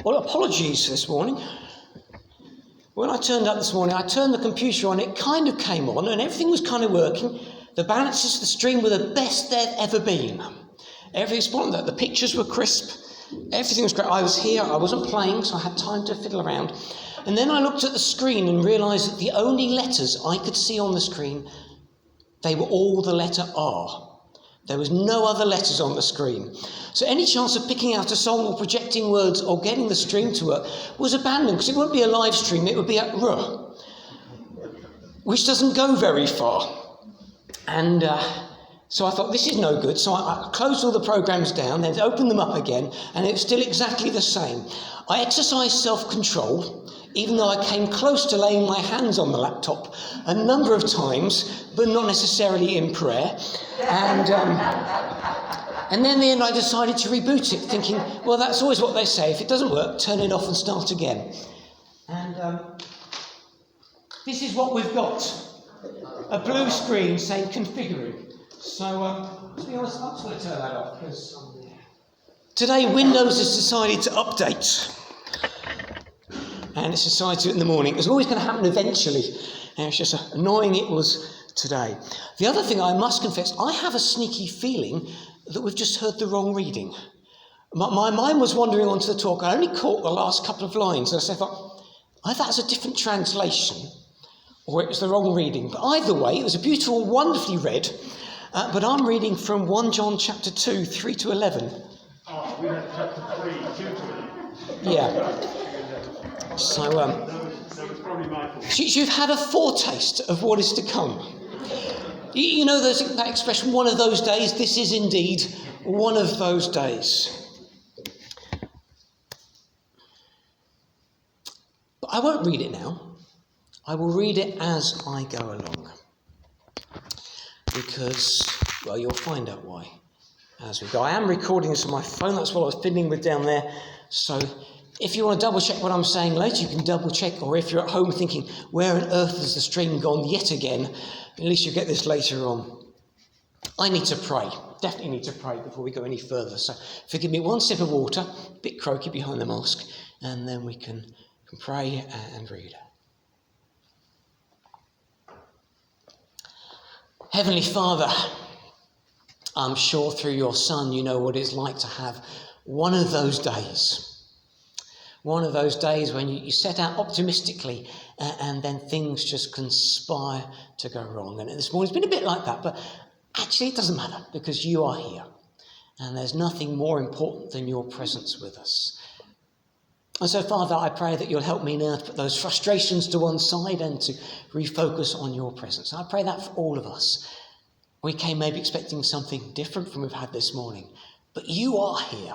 Well, apologies this morning. When I turned up this morning, I turned the computer on, it kind of came on and everything was kind of working. The balances of the stream were the best they'd ever been. Everything's spot on. The pictures were crisp. Everything was great. I was here, I wasn't playing, so I had time to fiddle around. And then I looked at the screen and realised that the only letters I could see on the screen, they were all the letter R. There was no other letters on the screen. So any chance of picking out a song or projecting words or getting the stream to work was abandoned, because it wouldn't be a live stream, it would be at R, which doesn't go very far. And so I thought, this is no good. So I closed all the programs down, then opened them up again, and it was still exactly the same. I exercised self-control, even though I came close to laying my hands on the laptop a number of times, but not necessarily in prayer. And then in the end I decided to reboot it, thinking, well, that's always what they say. If it doesn't work, turn it off and start again. And this is what we've got. A blue screen saying configuring. So, to be honest, I'm just going to turn that off, because today Windows has decided to update. And it's decided to do it in the morning. It was always going to happen eventually. And it's just annoying it was today. The other thing I must confess, I have a sneaky feeling that we've just heard the wrong reading. My mind was wandering onto the talk. I only caught the last couple of lines. And I thought, either that's a different translation or it was the wrong reading. But either way, it was a beautiful, wonderfully read. But I'm reading from 1 John chapter 2, 3 to 11. Oh, we have chapter 3, 2 to 11. Yeah. So, that was probably my fault. You've had a foretaste of what is to come. You know that expression, one of those days. This is indeed one of those days. But I won't read it now. I will read it as I go along. Because, well, you'll find out why as we go. I am recording this on my phone. That's what I was fiddling with down there. So if you want to double check what I'm saying later, you can double check. Or if you're at home thinking, where on earth has the stream gone yet again? At least you get this later on. I need to pray. Definitely need to pray before we go any further. So forgive me, one sip of water, a bit croaky behind the mask, and then we can pray and read. Heavenly Father, I'm sure through your Son you know what it's like to have one of those days. One of those days when you set out optimistically and then things just conspire to go wrong. And this morning's been a bit like that, but actually it doesn't matter because you are here. And there's nothing more important than your presence with us. And so, Father, I pray that you'll help me now to put those frustrations to one side and to refocus on your presence. I pray that for all of us. We came maybe expecting something different from we've had this morning, but you are here.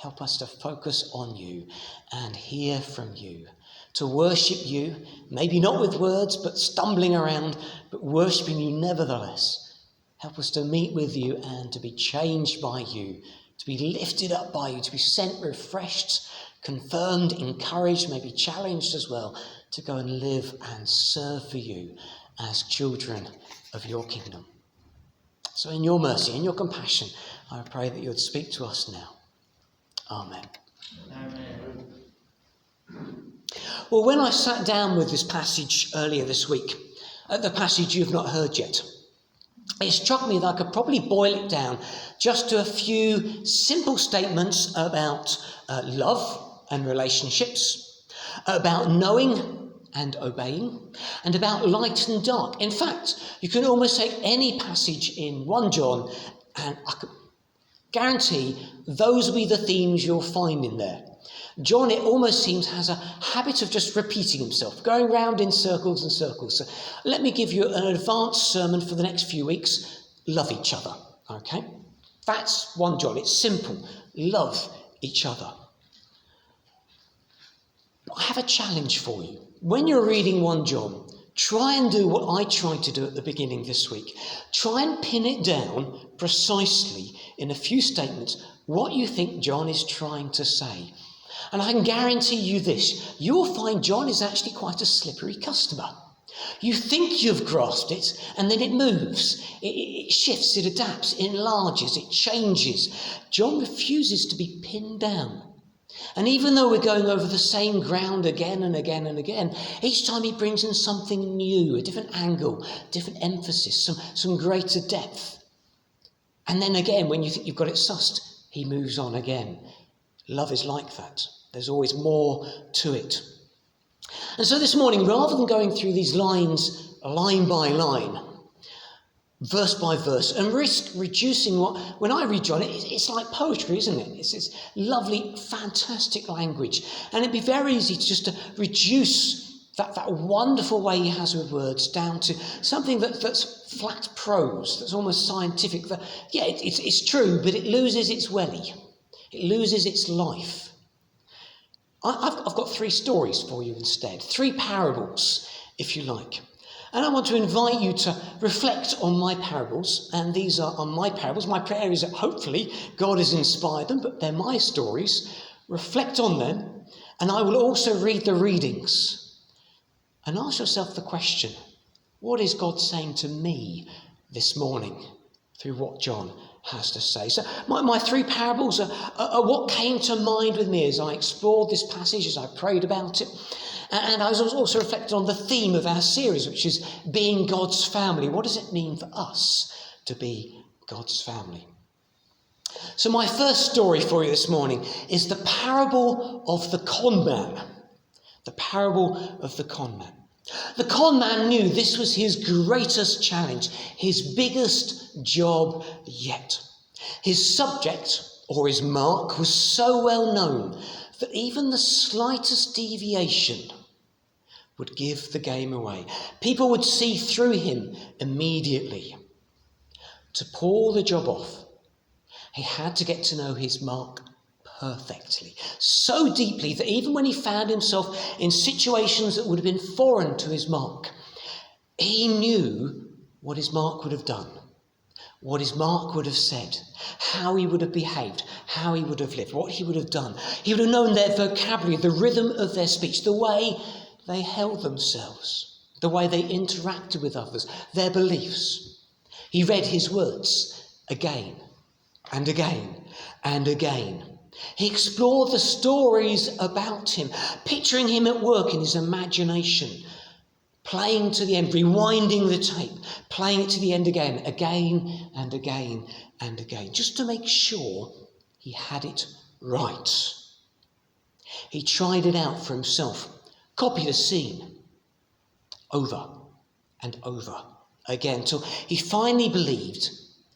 Help us to focus on you and hear from you, to worship you, maybe not with words, but stumbling around, but worshipping you nevertheless. Help us to meet with you and to be changed by you, to be lifted up by you, to be sent refreshed, confirmed, encouraged, maybe challenged as well, to go and live and serve for you as children of your kingdom. So in your mercy, in your compassion, I pray that you would speak to us now. Amen. Amen. Well, when I sat down with this passage earlier this week, the passage you've not heard yet, it struck me that I could probably boil it down just to a few simple statements about love and relationships, about knowing and obeying, and about light and dark. In fact, you can almost take any passage in 1 John and I could guarantee those will be the themes you'll find in there. John, it almost seems, has a habit of just repeating himself, going round in circles and circles. So let me give you an advanced sermon for the next few weeks. Love each other, okay? That's 1 John. It's simple. Love each other. But I have a challenge for you. When you're reading 1 John, try and do what I tried to do at the beginning this week. Try and pin it down precisely in a few statements what you think John is trying to say. And I can guarantee you this, you will find John is actually quite a slippery customer. You think you've grasped it, and then it moves. It shifts, it adapts, it enlarges, it changes. John refuses to be pinned down. And even though we're going over the same ground again and again and again, each time he brings in something new, a different angle, different emphasis, some greater depth. And then again, when you think you've got it sussed, he moves on again. Love is like that. There's always more to it. And so this morning, rather than going through these lines line by line, verse by verse, and risk reducing when I read John, it's like poetry, isn't it? It's lovely, fantastic language. And it'd be very easy to just to reduce that wonderful way he has with words down to something that's flat prose, that's almost scientific. It's true, but it loses its welly. It loses its life. I've got 3 stories for you instead, 3 parables, if you like. And I want to invite you to reflect on my parables, and these are my parables. My prayer is that hopefully God has inspired them, but they're my stories. Reflect on them, and I will also read the readings. And ask yourself the question, what is God saying to me this morning through what John has to say? So my 3 parables are what came to mind with me as I explored this passage, as I prayed about it. And I was also reflecting on the theme of our series, which is being God's family. What does it mean for us to be God's family? So my first story for you this morning is the parable of the con man. The parable of the con man. The con man knew this was his greatest challenge, his biggest job yet. His subject, or his mark, was so well known that even the slightest deviation would give the game away. People would see through him immediately. To pull the job off, he had to get to know his mark perfectly, so deeply that even when he found himself in situations that would have been foreign to his mark, he knew what his mark would have done, what his mark would have said, how he would have behaved, how he would have lived, what he would have done. He would have known their vocabulary, the rhythm of their speech, the way they held themselves, the way they interacted with others, their beliefs. He read his words again and again and again. He explored the stories about him, picturing him at work in his imagination, playing to the end, rewinding the tape, playing it to the end again and again and again, just to make sure he had it right. He tried it out for himself, copied a scene over and over again, till he finally believed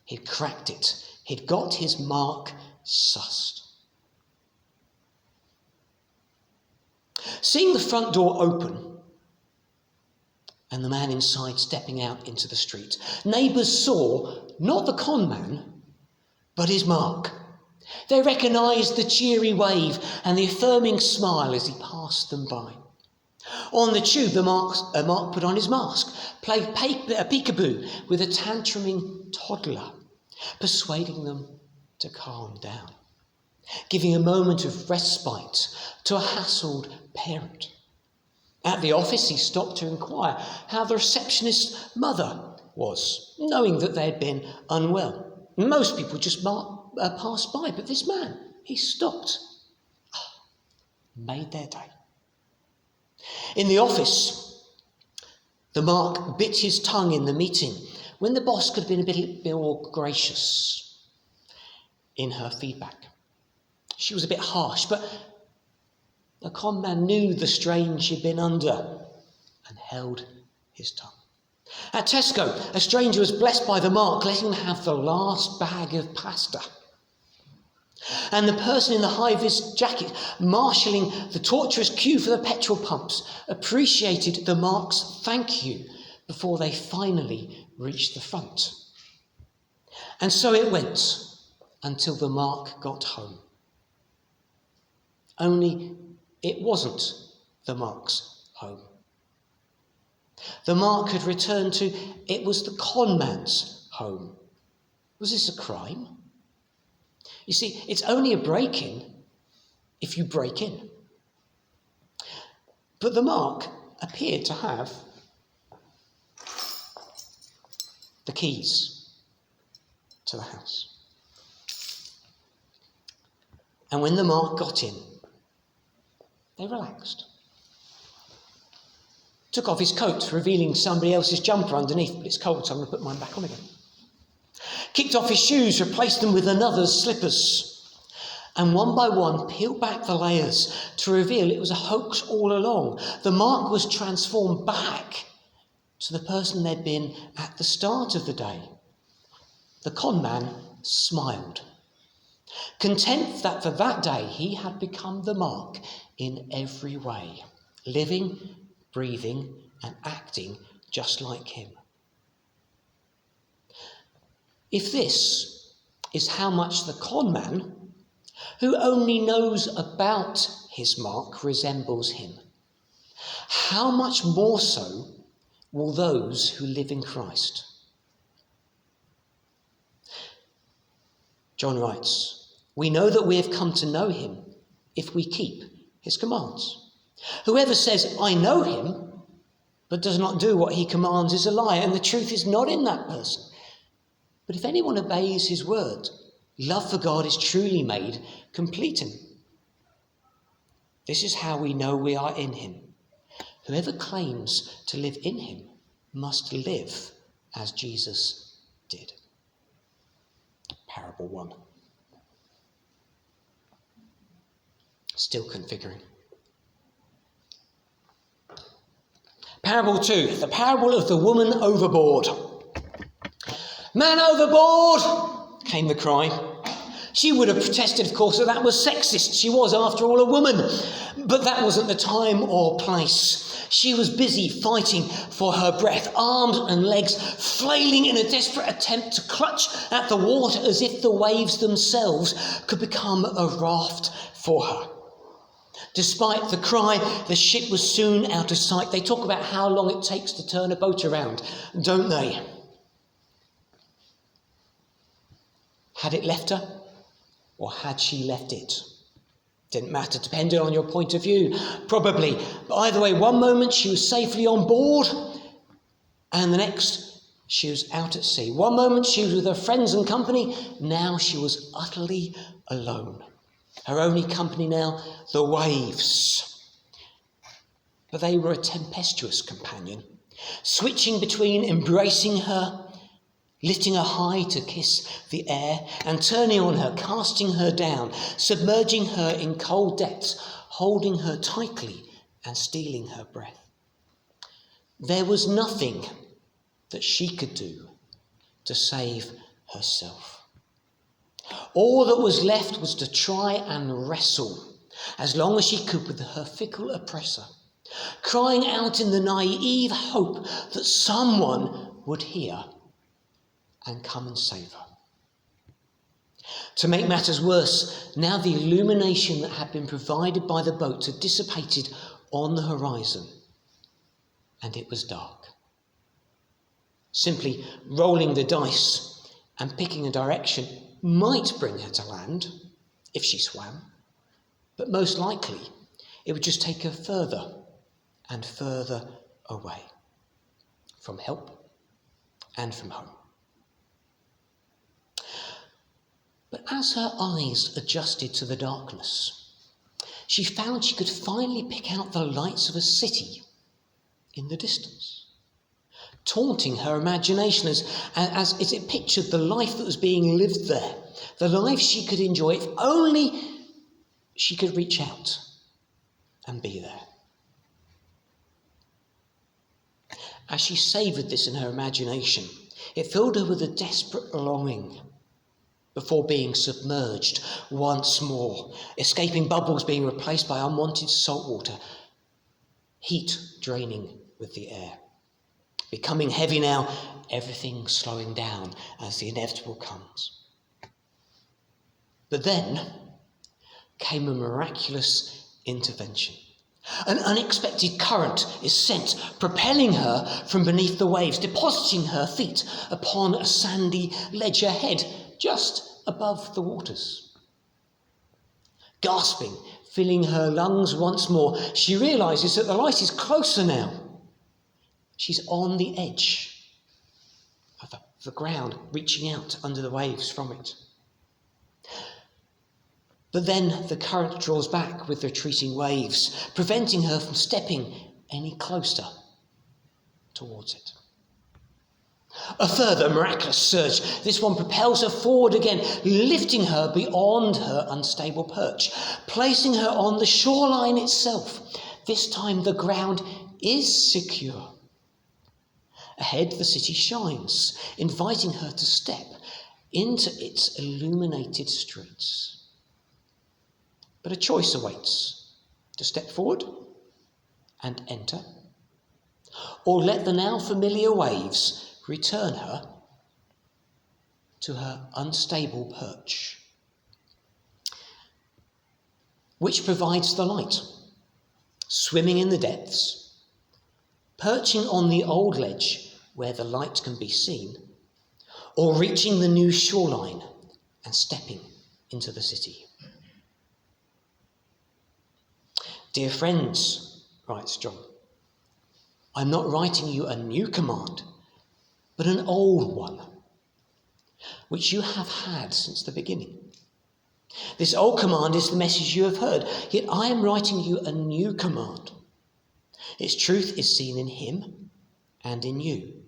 he'd cracked it. He'd got his mark sussed. Seeing the front door open and the man inside stepping out into the street, neighbours saw not the con man, but his mark. They recognised the cheery wave and the affirming smile as he passed them by. On the tube, Mark put on his mask, played peekaboo with a tantruming toddler, persuading them to calm down, giving a moment of respite to a hassled parent. At the office, he stopped to inquire how the receptionist's mother was, knowing that they had been unwell. Most people just passed by, but this man, he stopped. Made their day. In the office, the Mark bit his tongue in the meeting when the boss could have been a bit more gracious in her feedback. She was a bit harsh, but the con man knew the strain she'd been under and held his tongue. At Tesco, a stranger was blessed by the Mark, letting him have the last bag of pasta. And the person in the high-vis jacket, marshalling the torturous queue for the petrol pumps, appreciated the Mark's thank you before they finally reached the front. And so it went until the Mark got home. Only it wasn't the Mark's home. The Mark had returned to, it was the con man's home. Was this a crime? You see, it's only a break-in if you break in. But the Mark appeared to have the keys to the house. And when the Mark got in, they relaxed. Took off his coat, revealing somebody else's jumper underneath, but it's cold, so I'm going to put mine back on again. Kicked off his shoes, replaced them with another's slippers, and one by one peeled back the layers to reveal it was a hoax all along. The mark was transformed back to the person they'd been at the start of the day. The con man smiled, content that for that day he had become the mark in every way, living, breathing, and acting just like him. If this is how much the con man, who only knows about his mark, resembles him, how much more so will those who live in Christ? John writes, "We know that we have come to know him if we keep his commands. Whoever says, 'I know him,' but does not do what he commands is a liar, and the truth is not in that person. But if anyone obeys his word, love for God is truly made complete in him. This is how we know we are in him. Whoever claims to live in him must live as Jesus did." Parable 1. Still configuring. Parable 2, the parable of the woman overboard. "Man overboard!" came the cry. She would have protested, of course, that was sexist. She was, after all, a woman. But that wasn't the time or place. She was busy fighting for her breath, arms and legs flailing in a desperate attempt to clutch at the water as if the waves themselves could become a raft for her. Despite the cry, the ship was soon out of sight. They talk about how long it takes to turn a boat around, don't they? Had it left her, or had she left it? Didn't matter, depending on your point of view, probably. But either way, one moment she was safely on board, and the next she was out at sea. One moment she was with her friends and company, now she was utterly alone. Her only company now, the waves. But they were a tempestuous companion, switching between embracing her, lifting her high to kiss the air, and turning on her, casting her down, submerging her in cold depths, holding her tightly and stealing her breath. There was nothing that she could do to save herself. All that was left was to try and wrestle as long as she could with her fickle oppressor, crying out in the naive hope that someone would hear and come and save her. To make matters worse, now the illumination that had been provided by the boat had dissipated on the horizon, and it was dark. Simply rolling the dice and picking a direction might bring her to land if she swam, but most likely it would just take her further and further away from help and from home. But as her eyes adjusted to the darkness, she found she could finally pick out the lights of a city in the distance, taunting her imagination as it pictured the life that was being lived there, the life she could enjoy if only she could reach out and be there. As she savoured this in her imagination, it filled her with a desperate longing before being submerged once more, escaping bubbles being replaced by unwanted salt water, heat draining with the air. Becoming heavy now, everything slowing down as the inevitable comes. But then came a miraculous intervention. An unexpected current is sent, propelling her from beneath the waves, depositing her feet upon a sandy ledge ahead, just above the waters. Gasping, filling her lungs once more, she realises that the light is closer now. She's on the edge of the ground, reaching out under the waves from it. But then the current draws back with retreating waves, preventing her from stepping any closer towards it. A further miraculous surge. This one propels her forward again, lifting her beyond her unstable perch, placing her on the shoreline itself. This time the ground is secure. Ahead the city shines, inviting her to step into its illuminated streets. But a choice awaits: to step forward and enter, or let the now familiar waves return her to her unstable perch. Which provides the light? Swimming in the depths, perching on the old ledge where the light can be seen, or reaching the new shoreline and stepping into the city. Dear friends, writes John, I'm not writing you a new command, but an old one, which you have had since the beginning. This old command is the message you have heard, yet I am writing you a new command. Its truth is seen in him and in you,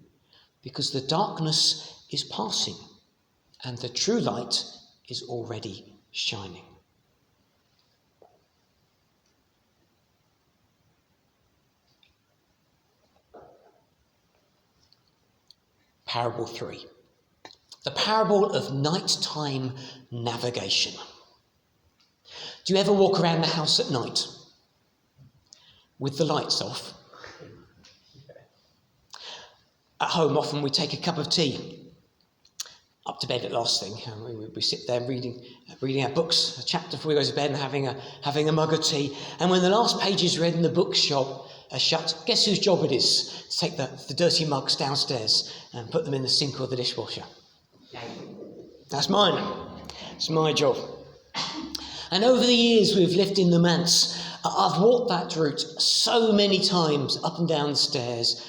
because the darkness is passing and the true light is already shining. Parable 3. The parable of nighttime navigation. Do you ever walk around the house at night with the lights off? At home, often we take a cup of tea up to bed at last thing. We sit there reading our books, a chapter before we go to bed, and having a mug of tea. And when the last page is read and the bookshop are shut, guess whose job it is to take the dirty mugs downstairs and put them in the sink or the dishwasher? That's mine. It's my job. And over the years we've lived in the manse, I've walked that route so many times, up and down the stairs,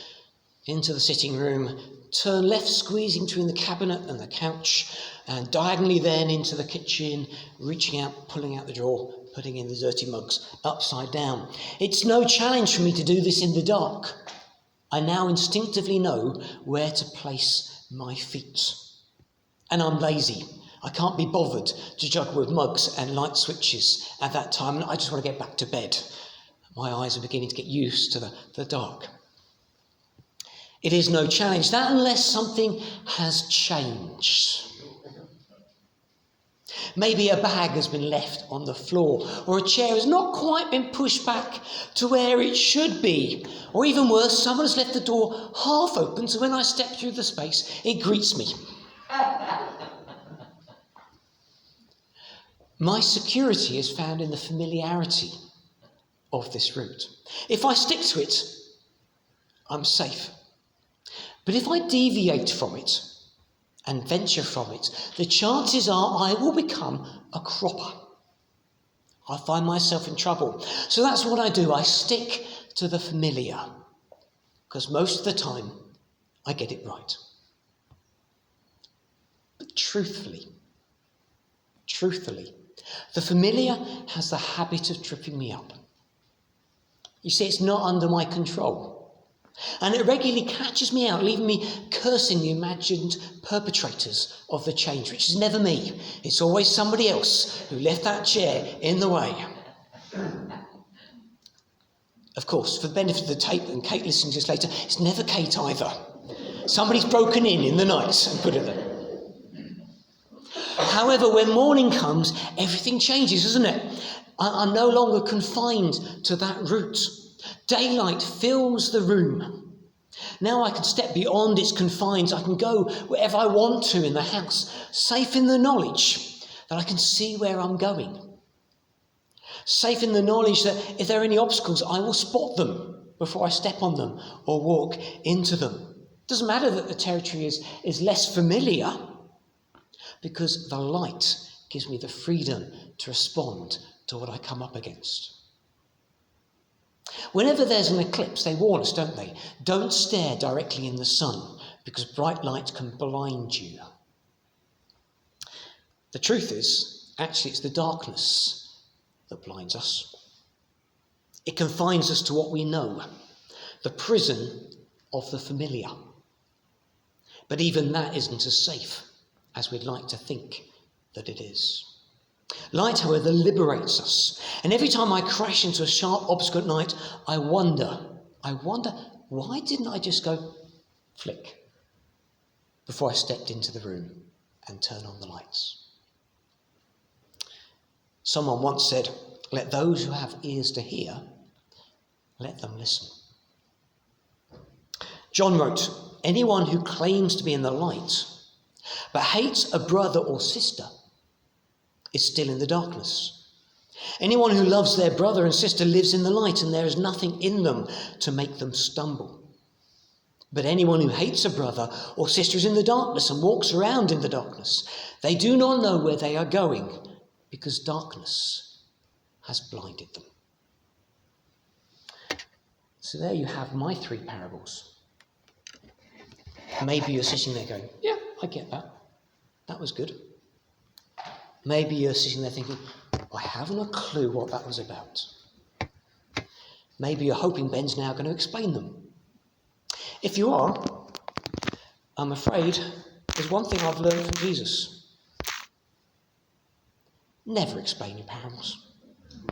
into the sitting room, turn left squeezing between the cabinet and the couch, and diagonally then into the kitchen, reaching out, pulling out the drawer, putting in the dirty mugs upside down. It's no challenge for me to do this in the dark. I now instinctively know where to place my feet. And I'm lazy. I can't be bothered to juggle with mugs and light switches at that time. I just want to get back to bed. My eyes are beginning to get used to the dark. It is no challenge, that unless something has changed. Maybe a bag has been left on the floor, or a chair has not quite been pushed back to where it should be. Or even worse, someone has left the door half open, so when I step through the space, it greets me. My security is found in the familiarity of this route. If I stick to it, I'm safe. But if I deviate from it and venture from it, the chances are I will become a cropper. I find myself in trouble. So that's what I do. I stick to the familiar, because most of the time I get it right. But truthfully, the familiar has the habit of tripping me up. You see, it's not under my control. And it regularly catches me out, leaving me cursing the imagined perpetrators of the change, which is never me. It's always somebody else who left that chair in the way. Of course, for the benefit of the tape and Kate listening to this later, it's never Kate either. Somebody's broken in the night and put it there. However, when morning comes, everything changes, doesn't it? I'm no longer confined to that route. Daylight fills the room. Now I can step beyond its confines. I can go wherever I want to in the house, safe in the knowledge that I can see where I'm going. Safe in the knowledge that if there are any obstacles, I will spot them before I step on them or walk into them. It doesn't matter that the territory is less familiar, because the light gives me the freedom to respond to what I come up against. Whenever there's an eclipse, they warn us, don't they? Don't stare directly in the sun, because bright light can blind you. The truth is, Actually, it's the darkness that blinds us. It confines us to what we know, the prison of the familiar. But even that isn't as safe as we'd like to think that it is. Light, however, liberates us. And every time I crash into a sharp obstacle at night, I wonder, why didn't I just go flick before I stepped into the room and turn on the lights? Someone once said, let those who have ears to hear, let them listen. John wrote, anyone who claims to be in the light but hates a brother or sister is still in the darkness. Anyone who loves their brother and sister lives in the light, and there is nothing in them to make them stumble. But anyone who hates a brother or sister is in the darkness and walks around in the darkness. They do not know where they are going because darkness has blinded them. So there you have my 3 parables. Maybe you're sitting there going, yeah, I get that. That was good. Maybe you're sitting there thinking, I haven't a clue what that was about. Maybe you're hoping Ben's now going to explain them. If you are, I'm afraid there's one thing I've learned from Jesus. Never explain your parables.